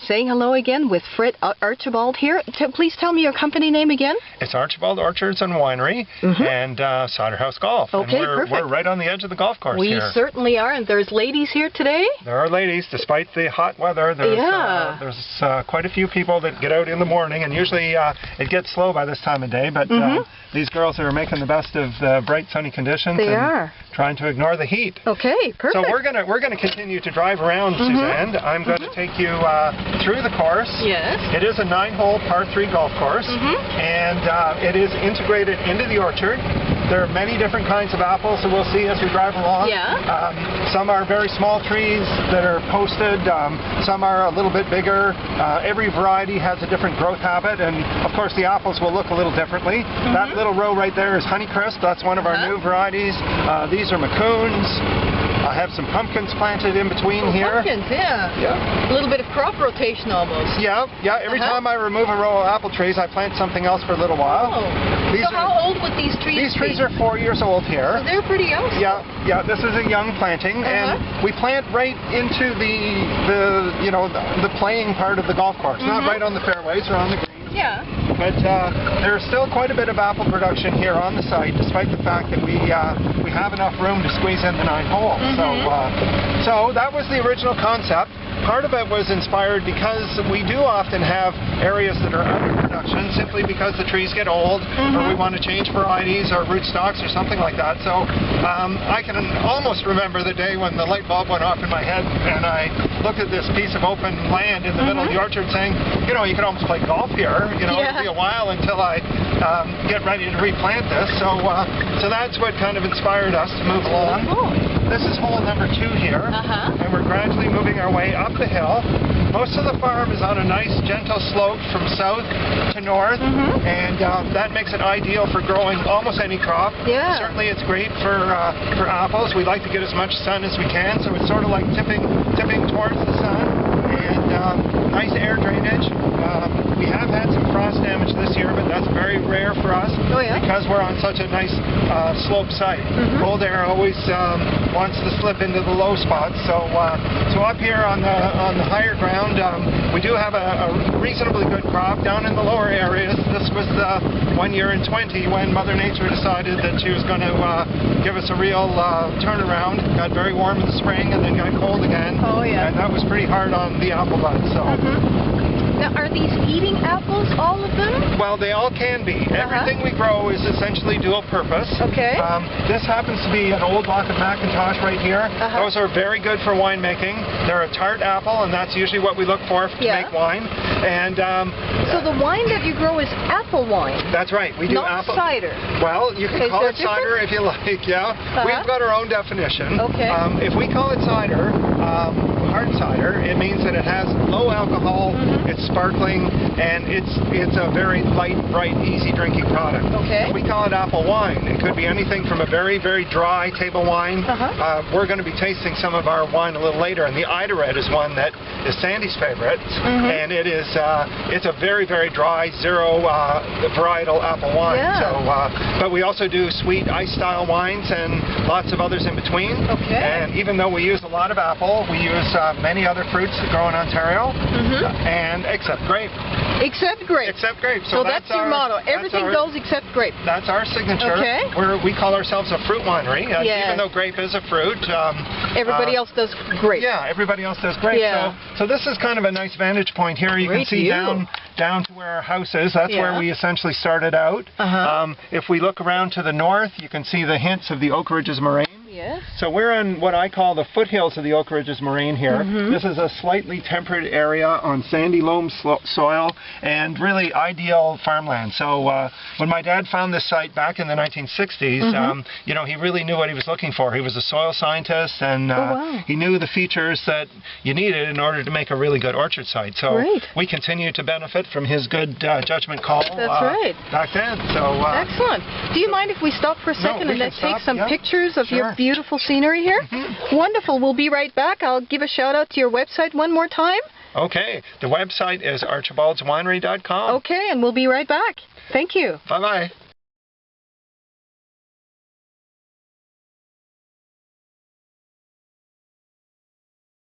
saying hello again with Fred Archibald here. Please tell me your company name again. It's Archibald Orchards and Winery and Cider House Golf. Okay, and we're right on the edge of the golf course here. We certainly are, and there's ladies here today. There are ladies, despite the hot weather. There's quite a few people that get out in the morning, and usually it gets slow by this time of day, but these girls are making the best of the bright sunny conditions. They are. Trying to ignore the heat. Okay, perfect. So we're gonna continue to drive around, Suzanne. I'm going to take you through the course. Yes. It is a 9-hole par 3 golf course, and it is integrated into the orchard. There are many different kinds of apples that we'll see as we drive along. Yeah. Some are very small trees that are posted. Some are a little bit bigger. Every variety has a different growth habit, and of course the apples will look a little differently. That little row right there is Honeycrisp. That's one of our new varieties. These are Macoons. I have some pumpkins planted in between here. Pumpkins, yeah. A little bit of crop rotation almost. Yeah. Every time I remove a row of apple trees, I plant something else for a little while. So how old would these trees be? These trees are 4 years old here. So they're pretty young. Yeah. This is a young planting, and we plant right into the playing part of the golf course. Not right on the fairways or on the greens. Yeah. But there's still quite a bit of apple production here on the site, despite the fact that we have enough room to squeeze in the 9 holes. So that was the original concept. Part of it was inspired because we do often have areas that are under production simply because the trees get old, or we want to change varieties or rootstocks or something like that. So I can almost remember the day when the light bulb went off in my head and I looked at this piece of open land in the middle of the orchard saying, you can almost play golf here. It'll be a while until I get ready to replant this. So that's what kind of inspired us to move along. This is hole number 2 here, and we're gradually moving our way up the hill. Most of the farm is on a nice gentle slope from south to north, and that makes it ideal for growing almost any crop. Yeah. Certainly it's great for apples. We like to get as much sun as we can, so it's sort of like tipping towards the sun, and nice air drainage. We have had some frost damage this year, but that's very rare for us because we're on such a nice slope site. Cold air always wants to slip into the low spots, so up here on the higher ground, we do have a reasonably good crop. Down in the lower areas, this was 1 year in 20 when Mother Nature decided that she was going to give us a real turnaround. It got very warm in the spring and then got cold again. And that was pretty hard on the apple buds. So. Now, are these eating apples, all of them? Well, they all can be. Everything we grow is essentially dual purpose. Okay. This happens to be an old block of Macintosh right here. Those are very good for winemaking. They're a tart apple, and that's usually what we look for to make wine. And so the wine that you grow is apple wine? That's right. We do apple. Not cider? Well, you can call it cider if you like, We've got our own definition. Okay. If we call it cider, hard cider, it means that it has low alcohol, it's sparkling, and it's a very light, bright, easy drinking product. Okay. If we call it apple wine, it could be anything from a very, very dry table wine. We're going to be tasting some of our wine a little later, and the Idared is one that is Sandy's favorite, and it's a very, very dry, zero varietal apple wine. But we also do sweet ice-style wines and lots of others in between. And even though we use a lot of apple, we use many other fruits that grow in Ontario, and except grape. Except grape. Except grape. So that's your motto. Everything goes except grape. That's our signature. We call ourselves a fruit winery, even though grape is a fruit. Everybody else does grape. Yeah, everybody else does grape. So this is kind of a nice vantage point here. You can see down to where our house is. That's where we essentially started out. If we look around to the north, you can see the hints of the Oak Ridges moraine. So we're on what I call the foothills of the Oak Ridges moraine here. This is a slightly temperate area on sandy loam soil and really ideal farmland. So when my dad found this site back in the 1960s, he really knew what he was looking for. He was a soil scientist, and he knew the features that you needed in order to make a really good orchard site. So we continue to benefit from his good judgment call back then. So excellent. Do you mind if we stop for a second and let's take some pictures of your beautiful scenery here? Wonderful. We'll be right back. I'll give a shout out to your website one more time. Okay. The website is archibaldswinery.com. Okay, and we'll be right back. Thank you. Bye-bye.